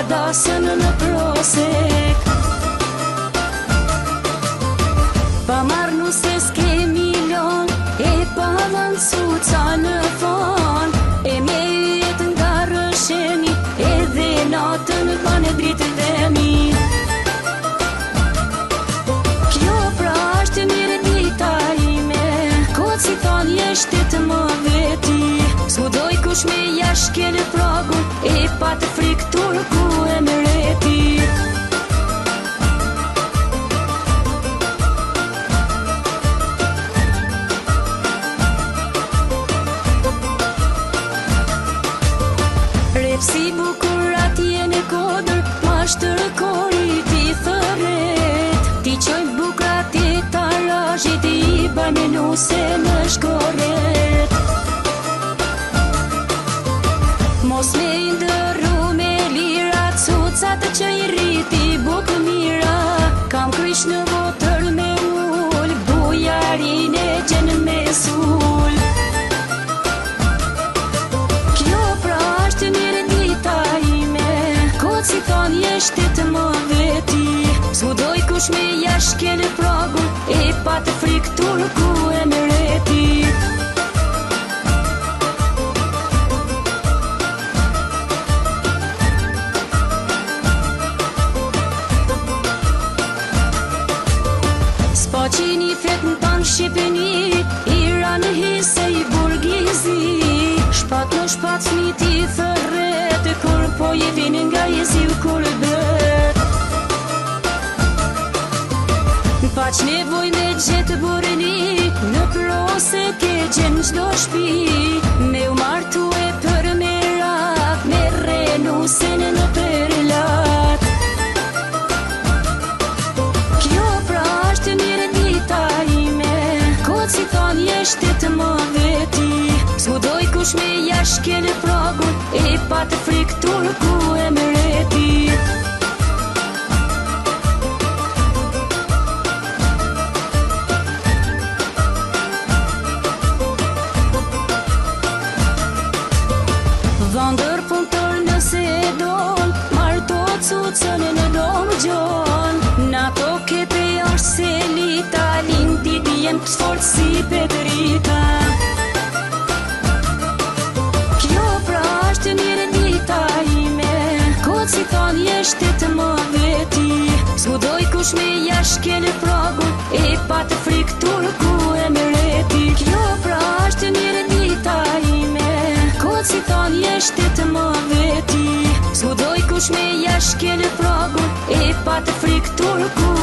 dasën në prosek. Pa marrë nuse s'ke milion, e pa lancu ca në fon, e me jetë nga rësheni, edhe natën bane dritë dhemi. Kjo pra është njëre dita ime, kod si thonë jeshte të më veti, s'mudoj kush me jashkel pragun, e pa të friktur ku e mëreti. Si bukur atje në kodër, mashtër kori ti thëret, ti qojnë bukra ti tarajit, i bane nuse në shkoret. Mos me indëru me lira, cucat që i rriti bukë mira, kam krysh në votër me ull, bujarin e gjenë me sull. Si thonë jeshte të më veti, s'mudoj kush me jashkel pragun, e pa të friktur ku e mëreti. S'pa qini fet në tanë Shqipëni, ira në hise i burgizi, shpat në shpat smiti thërret, kur po jevin nga jeziu kur bët. Pa që nevoj me gjetë bureni, në prose ke gjenë qdo shpi, me u martu e për merak, me renu sen në përlat. Kjo pra është njëre dita ime, kod si thonë jeshte të më veti, s'mudoj kush me jashkel pragun, e pa të friktur ku e mëreti. Vandër punëtor nëse e don, marto cucën në domë gjon, na to kepe është se lita, lindit jem të fort si Petrita. Si thonë jeshte të më veti, s'mudoj kush me jashkel pragun, e pa të friktur ku e mëreti. Kjo pra është njëre dita ime, kod si thonë jeshte të më veti, s'mudoj kush me jashkel pragun, e pa të friktur ku